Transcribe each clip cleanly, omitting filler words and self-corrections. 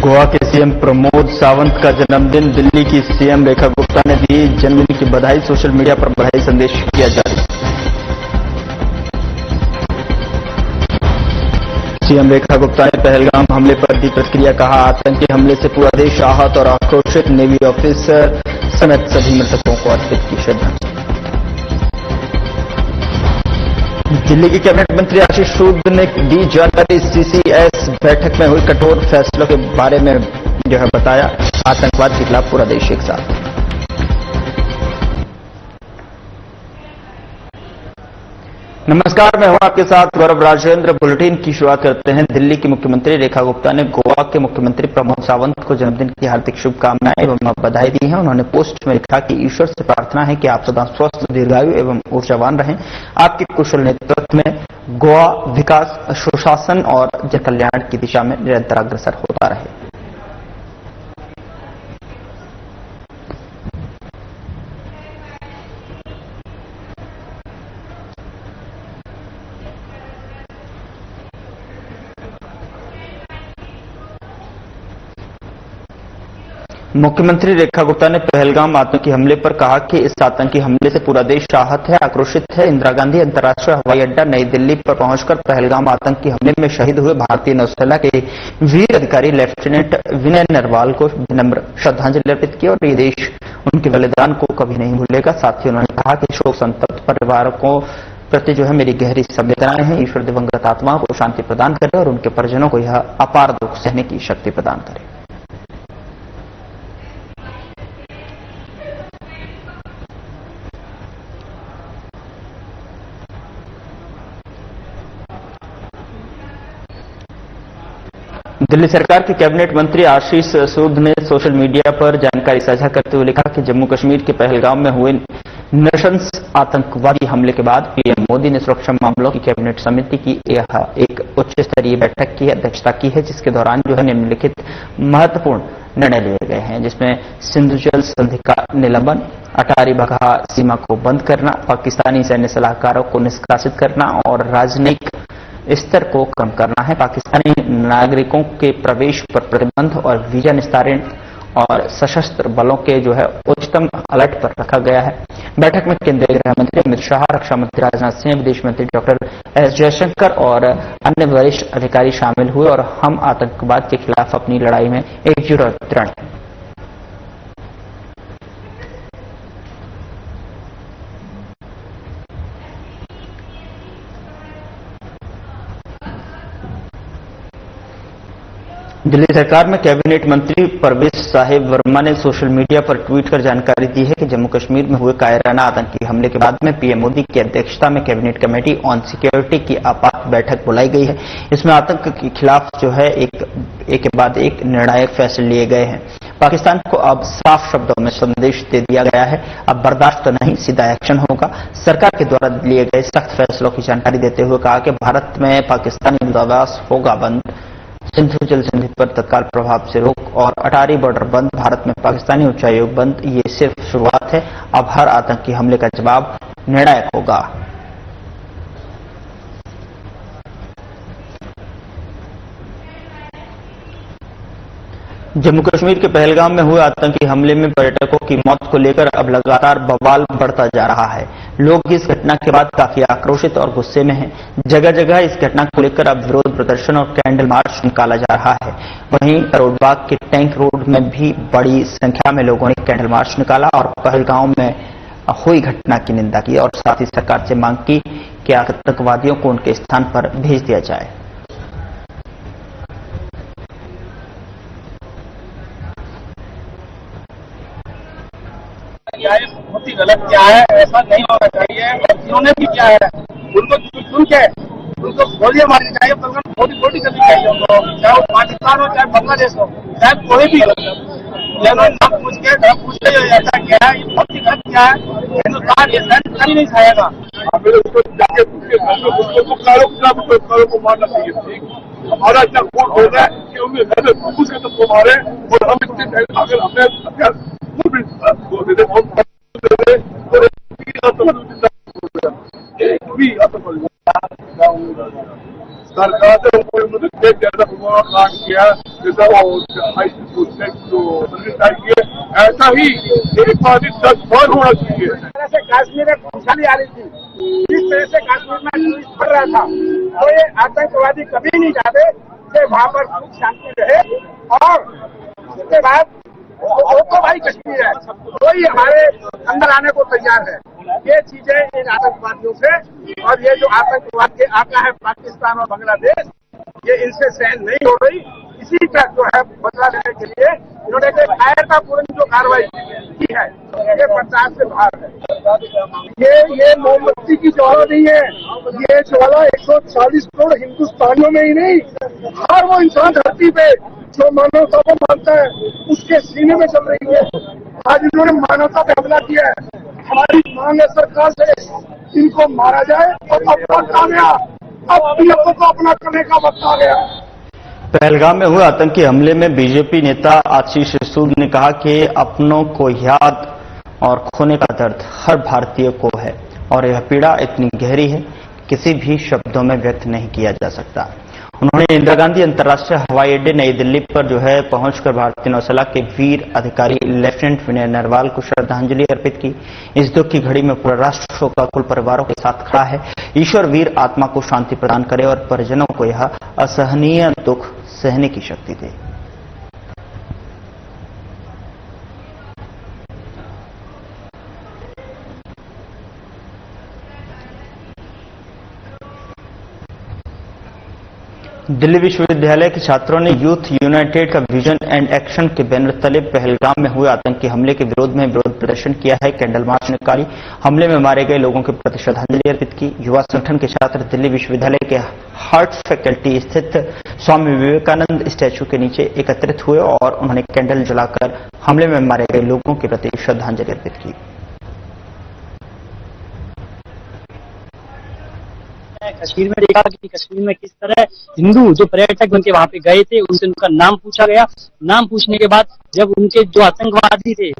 गोवा के सीएम प्रमोद सावंत का जन्मदिन। दिल्ली की सीएम रेखा गुप्ता ने दी जन्मदिन की बधाई। सोशल मीडिया पर बधाई संदेश किया जारी। सीएम रेखा गुप्ता ने पहलगाम हमले पर दी प्रतिक्रिया। कहा, आतंकी हमले से पूरा देश आहत और आक्रोशित। नेवी ऑफिसर समेत सभी मृतकों को अर्पित की श्रद्धांजलि। दिल्ली के कैबिनेट मंत्री आशीष सूद ने दी जानकारी। सीसीएस बैठक में हुई कठोर फैसलों के बारे में बताया। आतंकवाद के खिलाफ पूरा देश एक साथ। नमस्कार, मैं हूं आपके साथ गौरव राजेंद्र। बुलेटिन की शुरुआत करते हैं। दिल्ली की मुख्यमंत्री रेखा गुप्ता ने गोवा के मुख्यमंत्री प्रमोद सावंत को जन्मदिन की हार्दिक शुभकामनाएं एवं बधाई दी है। उन्होंने पोस्ट में लिखा कि ईश्वर से प्रार्थना है कि आप सदा स्वस्थ, दीर्घायु एवं ऊर्जावान रहें। आपके कुशल नेतृत्व में गोवा विकास, सुशासन और जनकल्याण की दिशा में निरंतर अग्रसर होता रहे। मुख्यमंत्री रेखा गुप्ता ने पहलगाम आतंकी हमले पर कहा कि इस आतंकी हमले से पूरा देश आहत है, आक्रोशित है। इंदिरा गांधी अंतर्राष्ट्रीय हवाई अड्डा नई दिल्ली पर पहुंचकर पहलगाम आतंकी हमले में शहीद हुए भारतीय नौसेना के वीर अधिकारी लेफ्टिनेंट विनय नरवाल को विनम्र श्रद्धांजलि अर्पित की और ये देश उनके बलिदान को कभी नहीं भूलेगा। साथ ही उन्होंने कहा कि शोक संतप्त परिवारों को प्रति मेरी गहरी संवेदनाएं हैं। ईश्वर दिवंगत आत्माओं को शांति प्रदान करे और उनके परिजनों को यह अपार दुख सहने की शक्ति प्रदान करे। दिल्ली सरकार के कैबिनेट मंत्री आशीष सूद ने सोशल मीडिया पर जानकारी साझा करते हुए लिखा कि जम्मू कश्मीर के पहलगाम में हुए नृशंस आतंकवादी हमले के बाद पीएम मोदी ने सुरक्षा मामलों की कैबिनेट समिति की एक उच्च स्तरीय बैठक की अध्यक्षता की है, जिसके दौरान निम्नलिखित महत्वपूर्ण निर्णय लिए गए हैं, जिसमें सिंधु जल संधि का निलंबन, अटारी बगहा सीमा को बंद करना, पाकिस्तानी सैन्य सलाहकारों को निष्कासित करना और राजनयिक स्तर को कम करना है। पाकिस्तानी नागरिकों के प्रवेश पर प्रतिबंध और वीजा निस्तारण और सशस्त्र बलों के उच्चतम अलर्ट पर रखा गया है। बैठक में केंद्रीय गृह मंत्री अमित शाह, रक्षा मंत्री राजनाथ सिंह, विदेश मंत्री डॉक्टर एस जयशंकर और अन्य वरिष्ठ अधिकारी शामिल हुए और हम आतंकवाद के खिलाफ अपनी लड़ाई में एकजुट और दृढ़ हैं। दिल्ली सरकार में कैबिनेट मंत्री परवेश साहिब वर्मा ने सोशल मीडिया पर ट्वीट कर जानकारी दी है कि जम्मू कश्मीर में हुए कायराना आतंकी हमले के बाद में पीएम मोदी की अध्यक्षता में कैबिनेट कमेटी ऑन सिक्योरिटी की आपात बैठक बुलाई गई है। इसमें आतंक के खिलाफ एक के बाद एक निर्णायक फैसले लिए गए हैं। पाकिस्तान को अब साफ शब्दों में संदेश दे दिया गया है, अब बर्दाश्त नहीं, सीधा एक्शन होगा। सरकार के द्वारा लिए गए सख्त फैसलों की जानकारी देते हुए कहा कि भारत में पाकिस्तानी दूतावास होगा बंद, सिंधु जल संधि पर तत्काल प्रभाव से रोक और अटारी बॉर्डर बंद, भारत में पाकिस्तानी उच्चायोग बंद। ये सिर्फ शुरुआत है, अब हर आतंकी हमले का जवाब निर्णायक होगा। जम्मू कश्मीर के पहलगाम में हुए आतंकी हमले में पर्यटकों की मौत को लेकर अब लगातार बवाल बढ़ता जा रहा है। लोग इस घटना के बाद काफी आक्रोशित और गुस्से में हैं। जगह जगह इस घटना को लेकर अब विरोध प्रदर्शन और कैंडल मार्च निकाला जा रहा है। वहीं करोड़बाग के टैंक रोड में भी बड़ी संख्या में लोगों ने कैंडल मार्च निकाला और पहलगाम में हुई घटना की निंदा की और साथ ही सरकार से मांग की कि आतंकवादियों को उनके स्थान पर भेज दिया जाए। बहुत ही गलत किया है, ऐसा नहीं होना चाहिए। जिन्होंने भी किया है उनको सुन के उनको गोलियां मारनी चाहिए, गोली करनी चाहिए उनको, चाहे वो पाकिस्तान हो चाहे बांग्लादेश हो, चाहे कोई भी हो। नाम पूछ के ऐसा किया है, ये बहुत ही गलत किया है। हिंदुस्तान ये सहन कर ही नहीं पाएगा। को मारना चाहिए। हमारा इतना कोर्ट हो रहा है कि उन्हें पूछ के सबको मारे और हम अगर हमें सरकार ने कांड किया, together और I would like to चाहिए ऐसा ही एक मासिक 10 बार होना चाहिए। तरह से कश्मीर में खुशहाली आ रही थी, जिस तरह से कश्मीर में टूरिस्ट बढ़ रहा था, तो ये आतंकवादी कभी नहीं चाहते कि वहाँ पर सुख शांति रहे। और उसके बाद वो तो भाई कश्मीर है, कोई हमारे अंदर आने को तैयार है। ये चीजें इन आतंकवादियों से, और ये जो आतंकवाद के आका है पाकिस्तान और बांग्लादेश, ये इनसे सहन नहीं हो रही। इसी का जो है बदला लेने के लिए इन्होंने कायरतापूर्ण जो कार्रवाई की है, ये बर्दाश्त से बाहर है। ये मोमबत्ती की ज्वाला नहीं है, ये ज्वाला 140 करोड़ हिंदुस्तानियों में ही नहीं, हर वो इंसान धरती पे जो मानवता को मानता है उसके सीने में चल रही है। आज इन्होंने मानवता पे हमला किया है। हमारी मांग है सरकार से इनको मारा जाए और अब वक्त आ गया, अब पीएफओ को अपना करने का वक्त आ गया। पहलगाम में हुए आतंकी हमले में बीजेपी नेता आशीष सूद ने कहा कि अपनों को याद और खोने का दर्द हर भारतीय को है और यह पीड़ा इतनी गहरी है किसी भी शब्दों में व्यक्त नहीं किया जा सकता। उन्होंने इंदिरा गांधी अंतर्राष्ट्रीय हवाई अड्डे नई दिल्ली पर पहुंचकर भारतीय नौसेना के वीर अधिकारी लेफ्टिनेंट विनय नरवाल को श्रद्धांजलि अर्पित की। इस दुख की घड़ी में पूरा राष्ट्र शोकाकुल परिवारों के साथ खड़ा है। ईश्वर वीर आत्मा को शांति प्रदान करे और परिजनों को यह असहनीय दुख सहने की शक्ति दे। दिल्ली विश्वविद्यालय के छात्रों ने यूथ यूनाइटेड का विजन एंड एक्शन के बैनर तले पहलगाम में हुए आतंकी हमले के विरोध में विरोध प्रदर्शन किया है। कैंडल मार्च निकाली, हमले में मारे गए लोगों के प्रति श्रद्धांजलि अर्पित की। युवा संगठन के छात्र दिल्ली विश्वविद्यालय के हार्ट फैकल्टी स्थित स्वामी विवेकानंद स्टैच्यू के नीचे एकत्रित हुए और उन्होंने कैंडल जलाकर हमले में मारे गए लोगों के प्रति श्रद्धांजलि अर्पित की। कश्मीर में देखा कि कश्मीर में किस तरह हिंदू जो पर्यटक उनके वहां पे गए थे उनसे उनका नाम पूछा गया। नाम पूछने के बाद जब उनके जो आतंकवादी थे,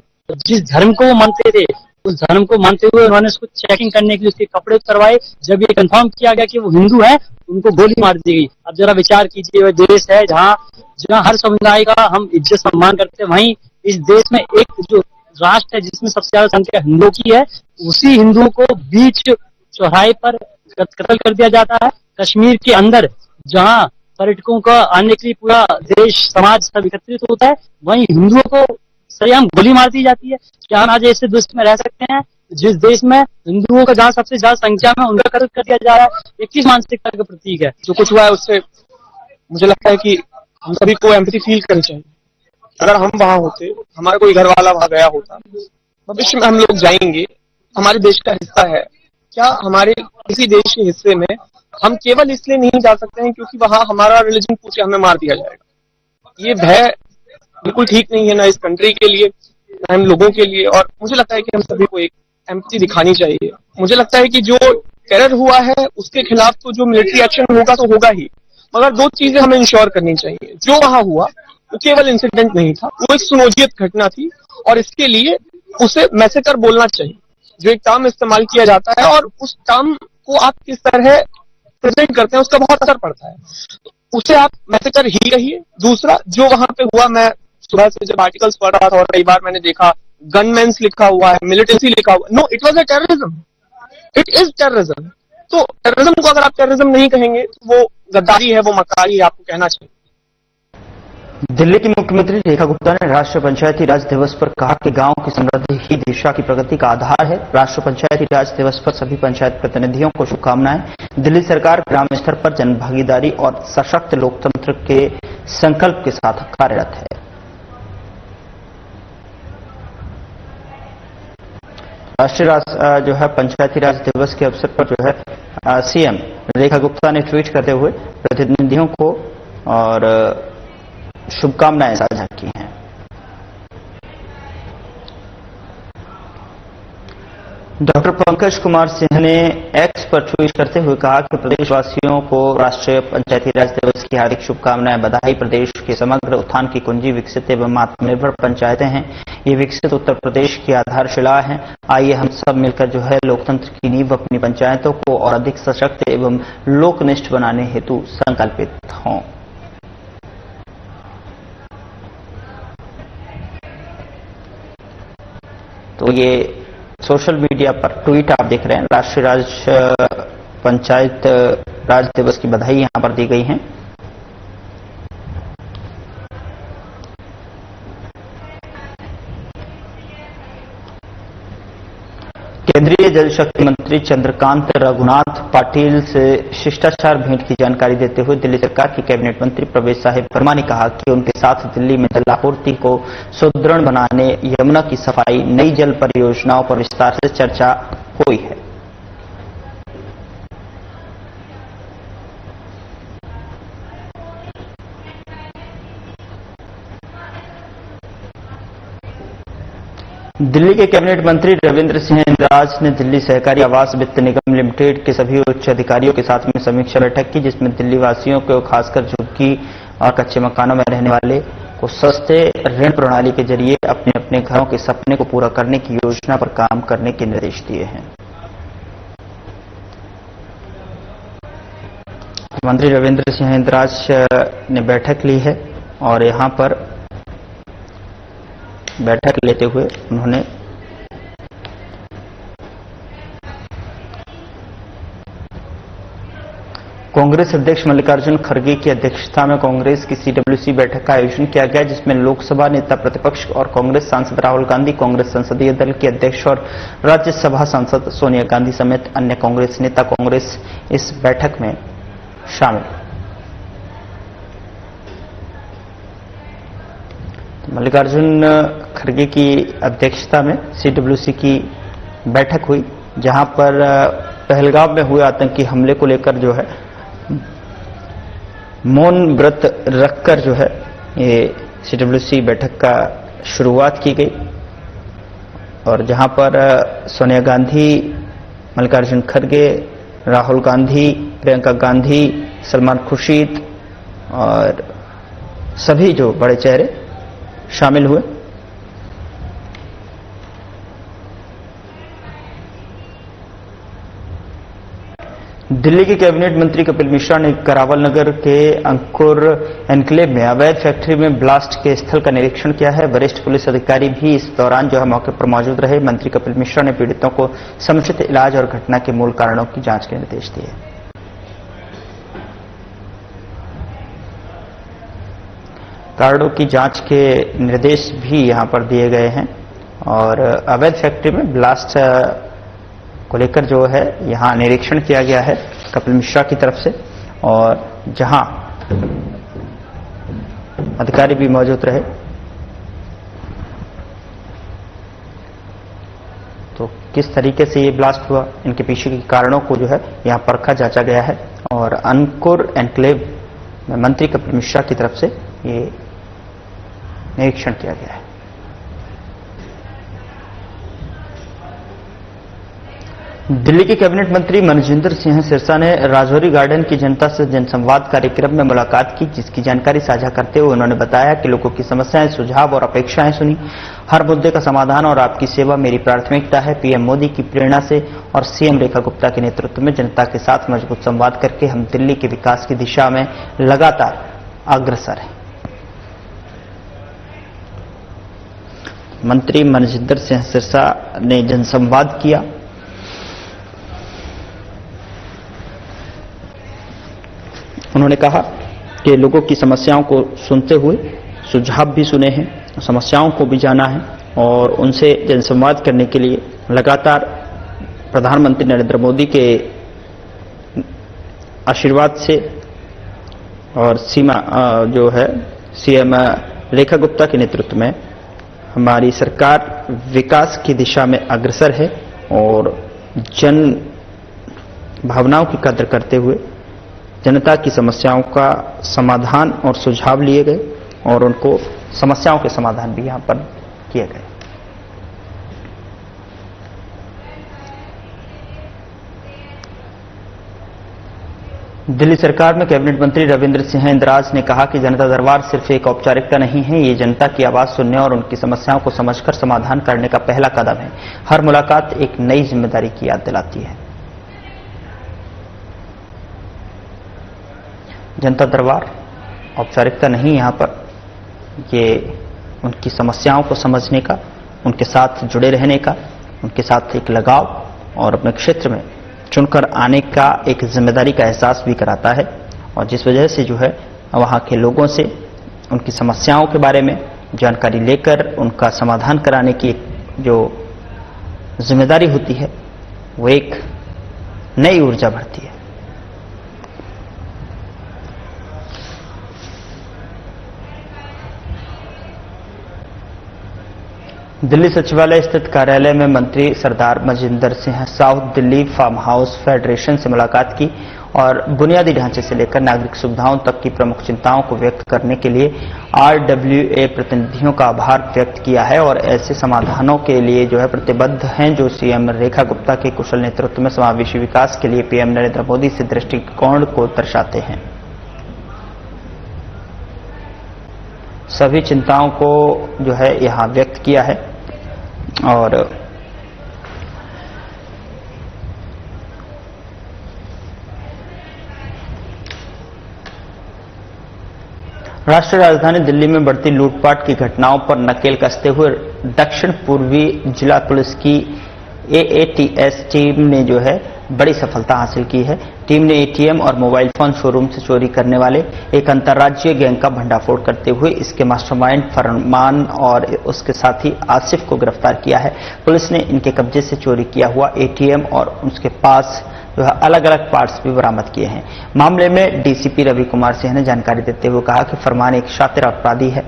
जिस धर्म को वो मानते थे, उस धर्म को मानते हुए उन्होंने उसको चेकिंग करने के लिए उसके कपड़े उतरवाए। जब ये कंफर्म किया गया कि वो हिंदू है, उनको गोली मार दी गई। अब जरा विचार कीजिए, वह देश है जहाँ हर समुदाय का हम इज्जत सम्मान करते हैं, वहीं इस देश में एक जो राष्ट्र है जिसमें सबसे ज्यादा संख्या हिंदुओं की है, उसी हिंदुओं को बीच चौराहे पर कत्ल कर दिया जाता है। कश्मीर के अंदर जहां पर्यटकों का आने के लिए पूरा देश समाज सब एकत्रित होता है, वहीं हिंदुओं को सरेआम गोली मार दी जाती है। क्या हम आज ऐसे देश में रह सकते हैं जिस देश में हिंदुओं का जहां सबसे ज्यादा संख्या में उनका कत्ल कर दिया जा रहा है? ये किस मानसिकता का प्रतीक है? जो कुछ हुआ है उससे मुझे लगता है कि हम सभी को एम्पैथी फील करनी चाहिए। अगर हम वहां होते, हमारा कोई घर वाला वहां गया होता, भविष्य में हम लोग जाएंगे, हमारे देश का हिस्सा है। क्या हमारे किसी देश के हिस्से में हम केवल इसलिए नहीं जा सकते हैं क्योंकि वहां हमारा रिलीजन पूछ के हमें मार दिया जाएगा? ये भय बिल्कुल ठीक नहीं है, ना इस कंट्री के लिए, ना हम लोगों के लिए। और मुझे लगता है कि हम सभी को एक एम्पैथी दिखानी चाहिए। मुझे लगता है कि जो टेरर हुआ है उसके खिलाफ तो जो मिलिट्री एक्शन होगा तो होगा ही, मगर दो चीजें हमें इंश्योर करनी चाहिए। जो वहां हुआ वो केवल इंसिडेंट नहीं था, वो एक सुनियोजित घटना थी और इसके लिए उसे मैसेकर बोलना चाहिए, जो एक टर्म इस्तेमाल किया जाता है और उस टर्म को आप किस तरह प्रेजेंट करते हैं उसका बहुत असर पड़ता है। उसे आप मैसेकर ही कहिए। दूसरा, जो वहां पे हुआ, मैं सुबह से जब आर्टिकल्स पढ़ रहा था और कई बार मैंने देखा गनमैन्स लिखा हुआ है, मिलिटेंसी लिखा हुआ है। No, it was a terrorism, it is terrorism. तो टेररिज्म को अगर आप टेररिज्म नहीं कहेंगे तो वो गद्दारी है, वो मक्कारी है, आपको कहना चाहिए। दिल्ली की मुख्यमंत्री रेखा गुप्ता ने राष्ट्रीय पंचायती राज दिवस पर कहा कि गांव की समृद्धि ही देश की प्रगति का आधार है। राष्ट्रीय पंचायती राज दिवस पर सभी पंचायत प्रतिनिधियों को शुभकामनाएं। दिल्ली सरकार ग्राम स्तर पर जनभागीदारी और सशक्त लोकतंत्र के संकल्प के साथ कार्यरत है। राष्ट्रीय पंचायती राज दिवस के अवसर पर सीएम रेखा गुप्ता ने ट्वीट करते हुए प्रतिनिधियों को और शुभकामनाएं साझा की हैं। डॉक्टर पंकज कुमार सिंह ने एक्स पर ट्वीट करते हुए कहा कि प्रदेशवासियों को राष्ट्रीय पंचायती राज दिवस की हार्दिक शुभकामनाएं, बधाई। प्रदेश के समग्र उत्थान की कुंजी विकसित एवं आत्मनिर्भर पंचायतें हैं। ये विकसित उत्तर प्रदेश की आधारशिला है। आइए हम सब मिलकर लोकतंत्र की नींव अपनी पंचायतों को और अधिक सशक्त एवं लोकनिष्ठ बनाने हेतु संकल्पित हों। तो ये सोशल मीडिया पर ट्वीट आप देख रहे हैं। राष्ट्रीय पंचायत राज दिवस की बधाई यहां पर दी गई है। केंद्रीय जल शक्ति मंत्री चंद्रकांत रघुनाथ पाटिल से शिष्टाचार भेंट की जानकारी देते हुए दिल्ली सरकार के कैबिनेट मंत्री प्रवेश साहिब वर्मा ने कहा कि उनके साथ दिल्ली में जल आपूर्ति को सुदृढ़ बनाने, यमुना की सफाई, नई जल परियोजनाओं पर विस्तार से चर्चा हुई है। दिल्ली के कैबिनेट मंत्री रविंद्र सिंह इंदिराज ने दिल्ली सहकारी आवास वित्त निगम लिमिटेड के सभी उच्च अधिकारियों के साथ में समीक्षा बैठक की, जिसमें दिल्ली वासियों को खासकर झुग्गी और कच्चे मकानों में रहने वाले को सस्ते ऋण प्रणाली के जरिए अपने अपने घरों के सपने को पूरा करने की योजना पर काम करने के निर्देश दिए हैं। मंत्री रविंद्र सिंह इंदिराज ने बैठक ली है और यहां पर बैठक लेते हुए उन्होंने कांग्रेस अध्यक्ष मल्लिकार्जुन खड़गे की अध्यक्षता में कांग्रेस की सीडब्ल्यूसी बैठक का आयोजन किया गया, जिसमें लोकसभा नेता प्रतिपक्ष और कांग्रेस सांसद राहुल गांधी, कांग्रेस संसदीय दल की अध्यक्ष और राज्यसभा सांसद सोनिया गांधी समेत अन्य कांग्रेस नेता कांग्रेस इस बैठक में शामिल। मल्लिकार्जुन खड़गे की अध्यक्षता में सीडब्ल्यूसी की बैठक हुई, जहां पर पहलगाम में हुए आतंकी हमले को लेकर जो है मौन व्रत रखकर जो है ये सीडब्ल्यूसी बैठक का शुरुआत की गई और जहां पर सोनिया गांधी, मल्लिकार्जुन खड़गे, राहुल गांधी, प्रियंका गांधी, सलमान खुर्शीद और सभी जो बड़े चेहरे शामिल हुए। दिल्ली के कैबिनेट मंत्री कपिल मिश्रा ने करावल नगर के अंकुर एन्क्लेव में अवैध फैक्ट्री में ब्लास्ट के स्थल का निरीक्षण किया है। वरिष्ठ पुलिस अधिकारी भी इस दौरान जो है मौके पर मौजूद रहे। मंत्री कपिल मिश्रा ने पीड़ितों को समुचित इलाज और घटना के मूल कारणों की जांच के निर्देश दिए। कारणों की जांच के निर्देश भी यहां पर दिए गए हैं और अवैध फैक्ट्री में ब्लास्ट को लेकर जो है यहां निरीक्षण किया गया है कपिल मिश्रा की तरफ से और जहां अधिकारी भी मौजूद रहे। तो किस तरीके से ये ब्लास्ट हुआ, इनके पीछे के कारणों को जो है यहां परखा जांचा गया है और अंकुर एन्क्लेव में मंत्री कपिल मिश्रा की तरफ से ये निरीक्षण किया गया है। दिल्ली के कैबिनेट मंत्री मनजिंदर सिंह सिरसा ने राजौरी गार्डन की जनता से जनसंवाद कार्यक्रम में मुलाकात की, जिसकी जानकारी साझा करते हुए उन्होंने बताया कि लोगों की समस्याएं, सुझाव और अपेक्षाएं सुनी। हर मुद्दे का समाधान और आपकी सेवा मेरी प्राथमिकता है। पीएम मोदी की प्रेरणा से और सीएम रेखा गुप्ता के नेतृत्व में जनता के साथ मजबूत संवाद करके हम दिल्ली के विकास की दिशा में लगातार अग्रसर हैं। मंत्री मनजिंदर सिंह सिरसा ने जनसंवाद किया। उन्होंने कहा कि लोगों की समस्याओं को सुनते हुए सुझाव भी सुने हैं, समस्याओं को भी जाना है और उनसे जनसंवाद करने के लिए लगातार प्रधानमंत्री नरेंद्र मोदी के आशीर्वाद से और जो है सीएम रेखा गुप्ता के नेतृत्व में हमारी सरकार विकास की दिशा में अग्रसर है और जन भावनाओं की कद्र करते हुए जनता की समस्याओं का समाधान और सुझाव लिए गए और उनको समस्याओं के समाधान भी यहां पर किए गए। दिल्ली सरकार में कैबिनेट मंत्री रविंद्र सिंह इंदिराज ने कहा कि जनता दरबार सिर्फ एक औपचारिकता नहीं है, ये जनता की आवाज सुनने और उनकी समस्याओं को समझकर समाधान करने का पहला कदम है। हर मुलाकात एक नई जिम्मेदारी की याद दिलाती है। जनता दरबार औपचारिकता नहीं, यहां पर ये उनकी समस्याओं को समझने का उनके साथ जुड़े रहने का, उनके साथ एक लगाव और अपने क्षेत्र में चुनकर आने का एक जिम्मेदारी का एहसास भी कराता है। और जिस वजह से जो है वहाँ के लोगों से उनकी समस्याओं के बारे में जानकारी लेकर उनका समाधान कराने की जो जिम्मेदारी होती है वो एक नई ऊर्जा भरती है। दिल्ली सचिवालय स्थित कार्यालय में मंत्री Sardar Majinder Singh South Delhi farm house federation से मुलाकात की और बुनियादी ढांचे से लेकर नागरिक सुविधाओं तक की प्रमुख चिंताओं को व्यक्त करने के लिए RWA प्रतिनिधियों का आभार व्यक्त किया है और ऐसे समाधानों के लिए जो है प्रतिबद्ध हैं जो सीएम रेखा गुप्ता के कुशल नेतृत्व में समावेशी विकास के लिए पीएम नरेंद्र मोदी से दृष्टिकोण को दर्शाते हैं। सभी चिंताओं को जो है यहां व्यक्त किया है और राष्ट्रीय राजधानी दिल्ली में बढ़ती लूटपाट की घटनाओं पर नकेल कसते हुए दक्षिण पूर्वी जिला पुलिस की AATS टीम ने जो है बड़ी सफलता हासिल की है। टीम ने ATM और मोबाइल फोन शोरूम से चोरी करने वाले एक अंतर्राज्यीय गैंग का भंडाफोड़ करते हुए इसके मास्टरमाइंड फरमान और उसके साथी आसिफ को गिरफ्तार किया है। पुलिस ने इनके कब्जे से चोरी किया हुआ ATM और उसके पास जो है अलग अलग पार्ट्स भी बरामद किए हैं। मामले में डीसीपी रवि कुमार सिंह ने जानकारी देते हुए कहा कि फरमान एक शातिर अपराधी है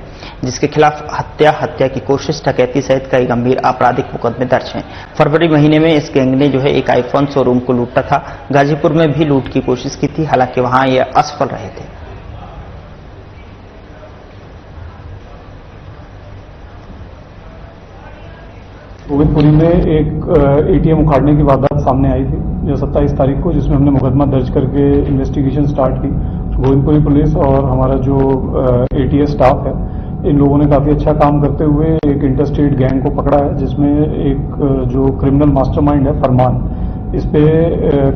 जिसके खिलाफ हत्या की कोशिश, डकैती सहित कई गंभीर आपराधिक मुकदमे दर्ज हैं। फरवरी महीने में इस गैंग ने जो है एक आईफोन शोरूम को लूटा था। गाजीपुर में भी लूट की कोशिश की थी, हालांकि वहां ये असफल रहे थे। गोविंदपुरी में एक ATM उखाड़ने की वारदात सामने आई थी जो 27 तारीख को, जिसमें हमने मुकदमा दर्ज करके इन्वेस्टिगेशन स्टार्ट की। गोविंदपुरी पुलिस और हमारा जो ATS स्टाफ है, इन लोगों ने काफी अच्छा काम करते हुए एक इंटरस्टेट गैंग को पकड़ा है जिसमें एक जो क्रिमिनल मास्टरमाइंड है फरमान, इस पे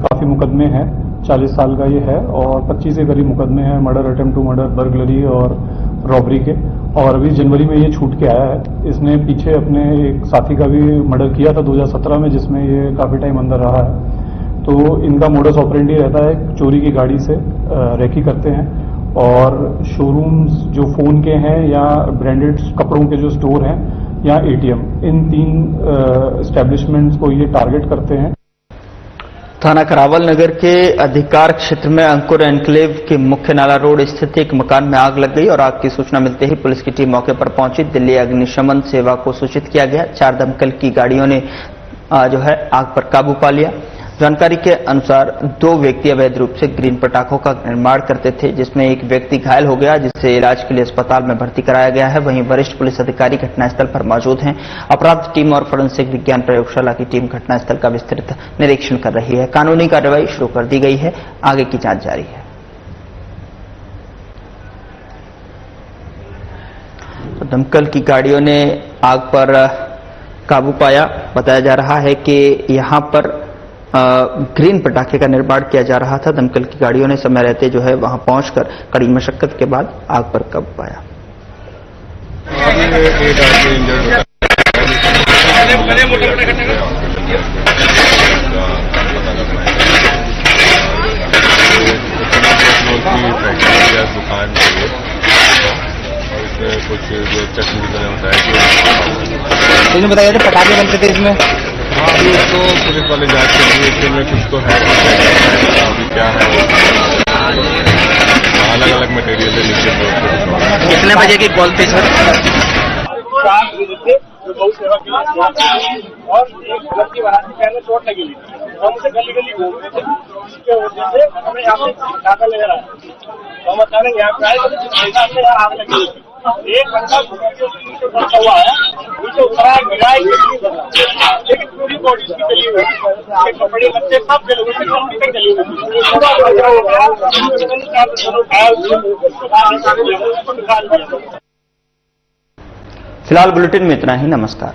काफी मुकदमे हैं। 40 साल का ये है और 25 के करीब मुकदमे हैं, murder, attempt to murder, burglary और रॉबरी के। और अभी जनवरी में ये छूट के आया है। इसने पीछे अपने एक साथी का भी मर्डर किया था 2017 में, जिसमें ये काफी टाइम अंदर रहा है। तो इनका मोडस ऑपरेंडी रहता है चोरी की गाड़ी से रेकी करते हैं और शोरूम्स जो फोन के हैं या ब्रांडेड कपड़ों के जो स्टोर हैं या ATM, इन 3 एस्टेब्लिशमेंट्स को ये टारगेट करते हैं। थाना करावल नगर के अधिकार क्षेत्र में अंकुर एनक्लेव के मुख्य नाला रोड स्थित एक मकान में आग लग गई और आग की सूचना मिलते ही पुलिस की टीम मौके पर पहुंची। दिल्ली अग्निशमन सेवा को सूचित किया गया। 4 दमकल की गाड़ियों ने जो है आग पर काबू पा लिया। जानकारी के अनुसार 2 व्यक्ति अवैध रूप से ग्रीन पटाखों का निर्माण करते थे, जिसमें एक व्यक्ति घायल हो गया जिसे इलाज के लिए अस्पताल में भर्ती कराया गया है। वहीं वरिष्ठ पुलिस अधिकारी घटनास्थल पर मौजूद हैं। अपराध टीम और फोरेंसिक विज्ञान प्रयोगशाला की टीम घटनास्थल का विस्तृत निरीक्षण कर रही है। कानूनी कार्रवाई शुरू कर दी गई है, आगे की जांच जारी है। तो दमकल की गाड़ियों ने आग पर काबू पाया। बताया जा रहा है कि यहां पर ग्रीन पटाखे का निर्माण किया जा रहा था। दमकल की गाड़ियों ने समय रहते जो है वहां पहुंचकर कड़ी मशक्कत के बाद आग पर काबू पाया। दुकान और इसमें कुछ जो चटनी की तरह होता है तो बताया पटाखे बनते थे इसमें। हाँ, अभी तो पुलिस वाले जांच कर रही है, इसमें कुछ तो है, अभी क्या है अलग अलग मटेरियल है नीचे। कितने बजे की कॉल थी सर? और एक लड़की बना थी, पैर में चोट लगी हुई थी। हम उसे गली गली घूमते थे, उसके वजह से हमें यहाँ पे डाका ले रहा है। तो हम अचानक यहाँ पे आए तो हमने यहाँ आग लगी हुई थी। एक बंदा नीचे पड़ता हुआ है, नीचे उतरा गिरा, लेकिन पूरी बॉडी उसकी जली हुई है। कपड़े बच्चे सब जले हुए थे, कंपनी तक जली हुई फिलहाल बुलेटिन में इतना ही। नमस्कार।